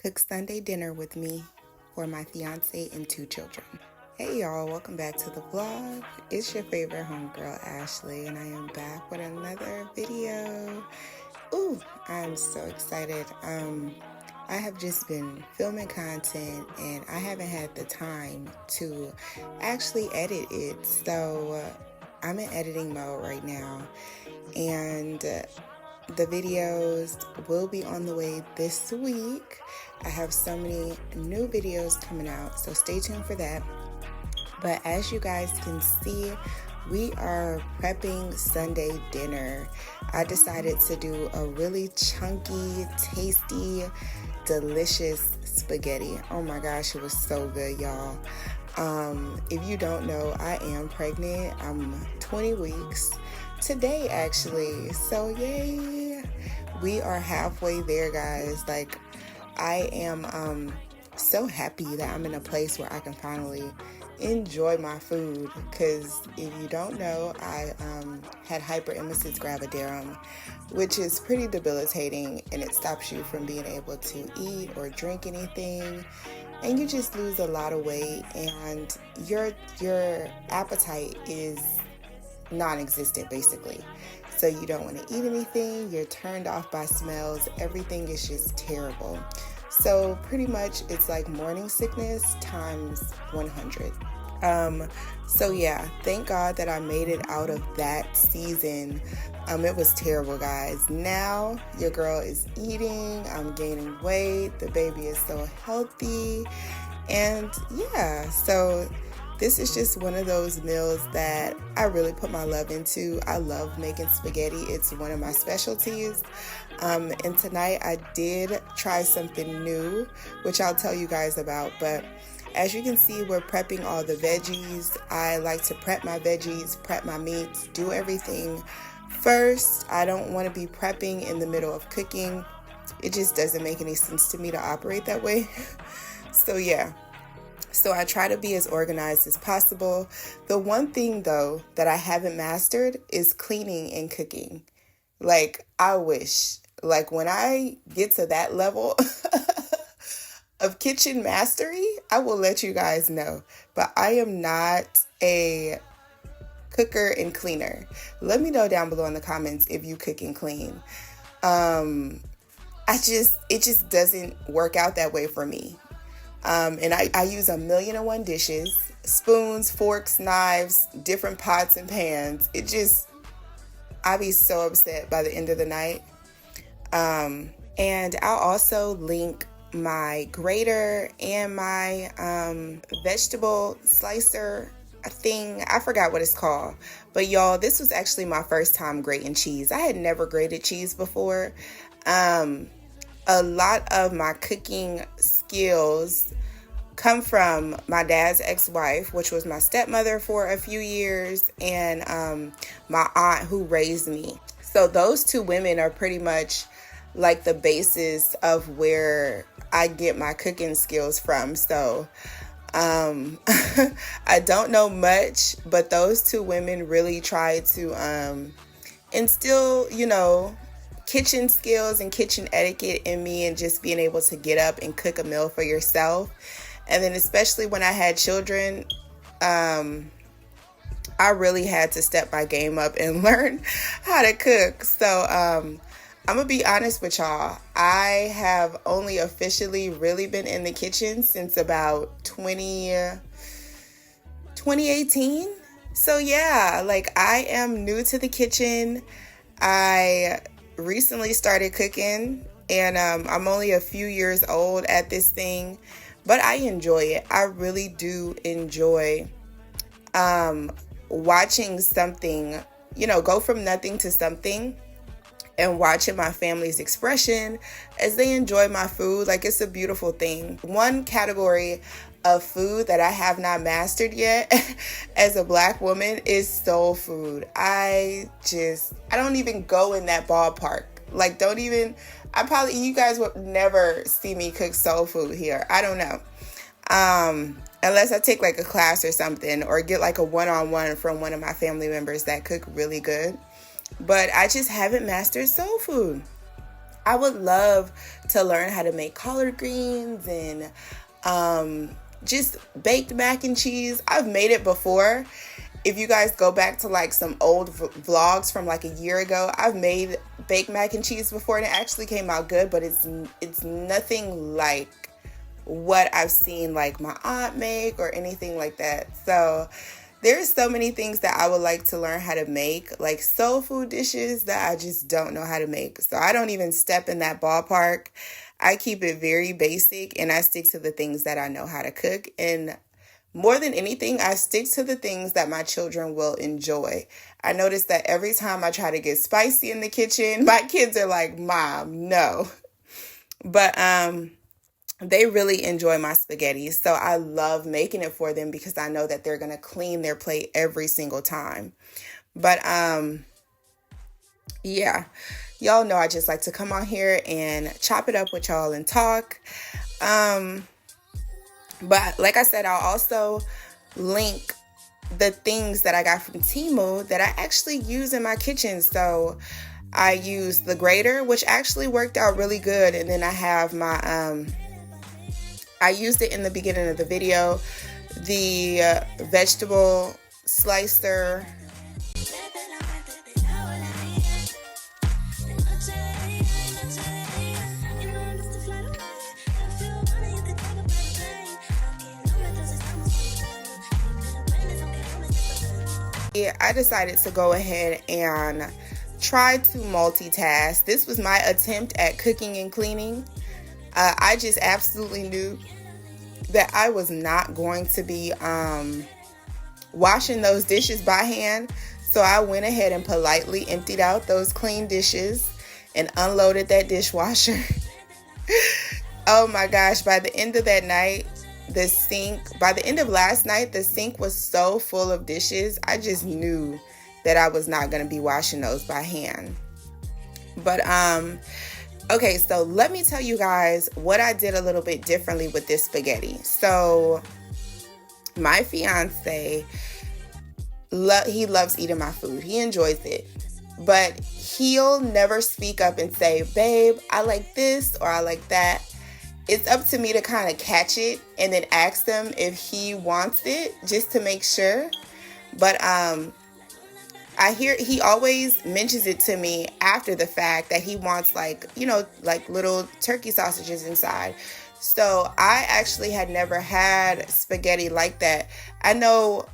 Cook Sunday dinner with me for my fiance and 2 children. Hey y'all, welcome back to the vlog. It's your favorite homegirl, Ashley, and I am back with another video. Ooh, I'm so excited. I have just been filming content and I haven't had the time to actually edit it. So I'm in editing mode right now, and the videos will be on the way this week. I have so many new videos coming out, so stay tuned for that. But as you guys can see, we are prepping Sunday dinner. I decided to do a really chunky, tasty, delicious spaghetti. Oh my gosh, it was so good, y'all. If you don't know, I am pregnant. I'm 20 weeks today, actually. So yay, we are halfway there, guys. Like, I am so happy that I'm in a place where I can finally enjoy my food, because if you don't know, I had hyperemesis gravidarum, which is pretty debilitating, and it stops you from being able to eat or drink anything, and you just lose a lot of weight, and your appetite is non-existent basically. So you don't want to eat anything, you're turned off by smells, everything is just terrible. So pretty much it's like morning sickness times 100. So yeah, thank God that I made it out of that season. It was terrible, guys. Now your girl is eating, I'm gaining weight, the baby is so healthy, and yeah, so this is just one of those meals that I really put my love into. I love making spaghetti. It's one of my specialties. And tonight I did try something new, which I'll tell you guys about. But as you can see, we're prepping all the veggies. I like to prep my veggies, prep my meats, do everything first. I don't want to be prepping in the middle of cooking. It just doesn't make any sense to me to operate that way. So yeah. So I try to be as organized as possible. The one thing, though, that I haven't mastered is cleaning and cooking. Like, I wish. Like, when I get to that level of kitchen mastery, I will let you guys know. But I am not a cooker and cleaner. Let me know down below in the comments if you cook and clean. It just doesn't work out that way for me. And I use 1,000,001 dishes, spoons, forks, knives, different pots and pans. I'll be so upset by the end of the night. And I'll also link my grater and my vegetable slicer thing. I forgot what it's called. But y'all, this was actually my first time grating cheese. I had never grated cheese before. A lot of my cooking skills come from my dad's ex-wife, which was my stepmother for a few years, and my aunt who raised me. So those two women are pretty much like the basis of where I get my cooking skills from. So I don't know much, but those two women really try to instill, kitchen skills and kitchen etiquette in me, and just being able to get up and cook a meal for yourself. And then especially when I had children, I really had to step my game up and learn how to cook. So I'm gonna be honest with y'all, I have only officially really been in the kitchen since about 2018. So yeah, like, I am new to the kitchen. I recently started cooking, and I'm only a few years old at this thing, but I enjoy it. I really do enjoy watching something, go from nothing to something, and watching my family's expression as they enjoy my food. Like, it's a beautiful thing. One category of food that I have not mastered yet as a Black woman is soul food. I don't even go in that ballpark. Like, you guys would never see me cook soul food here. I don't know. Unless I take like a class or something, or get like a one-on-one from one of my family members that cook really good. But I just haven't mastered soul food. I would love to learn how to make collard greens and just baked mac and cheese. I've made it before. If you guys go back to like some old vlogs from like a year ago, I've made baked mac and cheese before and it actually came out good, but it's nothing like what I've seen like my aunt make or anything like that. So there's so many things that I would like to learn how to make, like soul food dishes that I just don't know how to make. So I don't even step in that ballpark. I keep it very basic and I stick to the things that I know how to cook. And more than anything, I stick to the things that my children will enjoy. I notice that every time I try to get spicy in the kitchen, my kids are like, Mom, no. But they really enjoy my spaghetti. So I love making it for them because I know that they're going to clean their plate every single time. But yeah, y'all know I just like to come on here and chop it up with y'all and talk. But like I said, I'll also link the things that I got from Temu that I actually use in my kitchen. So I use the grater, which actually worked out really good. And then I have my, I used it in the beginning of the video, the vegetable slicer. Yeah, I decided to go ahead and try to multitask. This was my attempt at cooking and cleaning. I just absolutely knew that I was not going to be washing those dishes by hand. So I went ahead and politely emptied out those clean dishes and unloaded that dishwasher. Oh my gosh, by the end of that night, by the end of last night, the sink was so full of dishes. I just knew that I was not going to be washing those by hand. But, okay, so let me tell you guys what I did a little bit differently with this spaghetti. So my fiance, he loves eating my food. He enjoys it. But he'll never speak up and say, babe, I like this or I like that. It's up to me to kind of catch it and then ask him if he wants it just to make sure. But I hear he always mentions it to me after the fact that he wants like little turkey sausages inside. So I actually had never had spaghetti like that. I know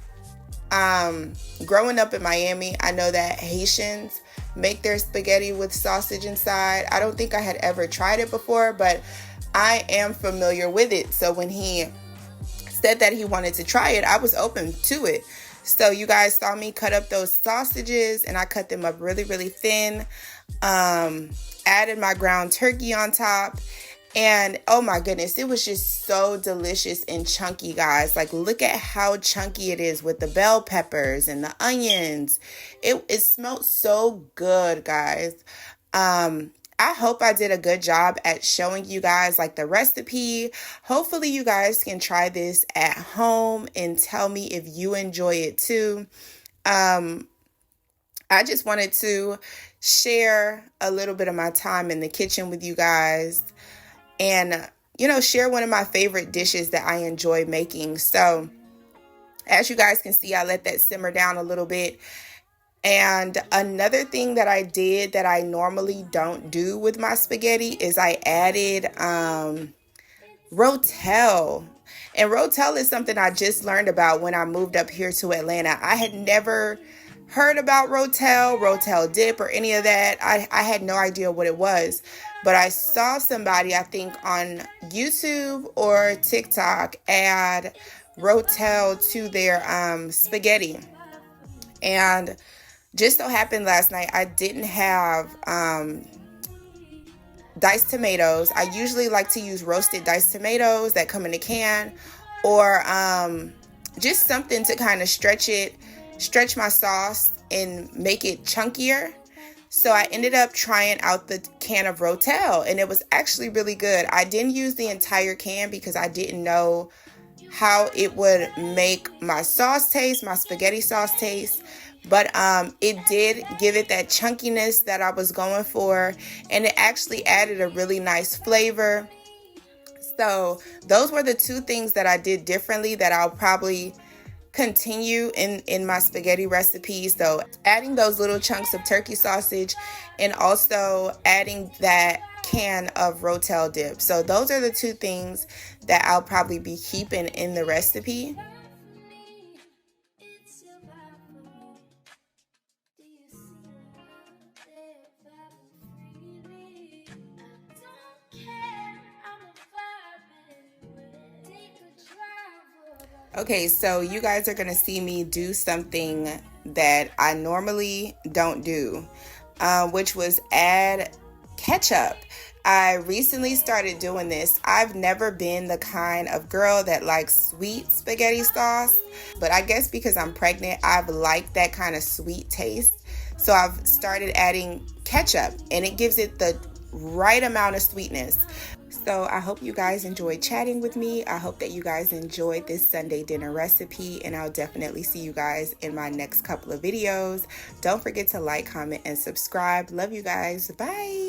growing up in Miami, I know that Haitians make their spaghetti with sausage inside. I don't think I had ever tried it before, but I am familiar with it. So when he said that he wanted to try it, I was open to it. So you guys saw me cut up those sausages and I cut them up really, really thin. Added my ground turkey on top. And oh my goodness, it was just so delicious and chunky, guys. Like, look at how chunky it is with the bell peppers and the onions. It smelled so good, guys. I hope I did a good job at showing you guys like the recipe. Hopefully you guys can try this at home and tell me if you enjoy it too. I just wanted to share a little bit of my time in the kitchen with you guys and, share one of my favorite dishes that I enjoy making. So as you guys can see, I let that simmer down a little bit. And another thing that I did that I normally don't do with my spaghetti is I added Rotel. And Rotel is something I just learned about when I moved up here to Atlanta. I had never heard about Rotel dip or any of that. I had no idea what it was. But I saw somebody, I think on YouTube or TikTok, add Rotel to their spaghetti. And just so happened last night, I didn't have diced tomatoes. I usually like to use roasted diced tomatoes that come in a can, or just something to kind of stretch my sauce and make it chunkier. So I ended up trying out the can of Rotel, and it was actually really good. I didn't use the entire can because I didn't know how it would make my sauce taste, my spaghetti sauce taste. but it did give it that chunkiness that I was going for, and it actually added a really nice flavor. So those were the two things that I did differently that I'll probably continue in my spaghetti recipes. So adding those little chunks of turkey sausage and also adding that can of Rotel dip. So those are the two things that I'll probably be keeping in the recipe. Okay, so you guys are going to see me do something that I normally don't do, which was add ketchup. I recently started doing this. I've never been the kind of girl that likes sweet spaghetti sauce, but I guess because I'm pregnant, I've liked that kind of sweet taste. So I've started adding ketchup, and it gives it the right amount of sweetness. So I hope you guys enjoyed chatting with me. I hope that you guys enjoyed this Sunday dinner recipe, and I'll definitely see you guys in my next couple of videos. Don't forget to like, comment, and subscribe. Love you guys. Bye.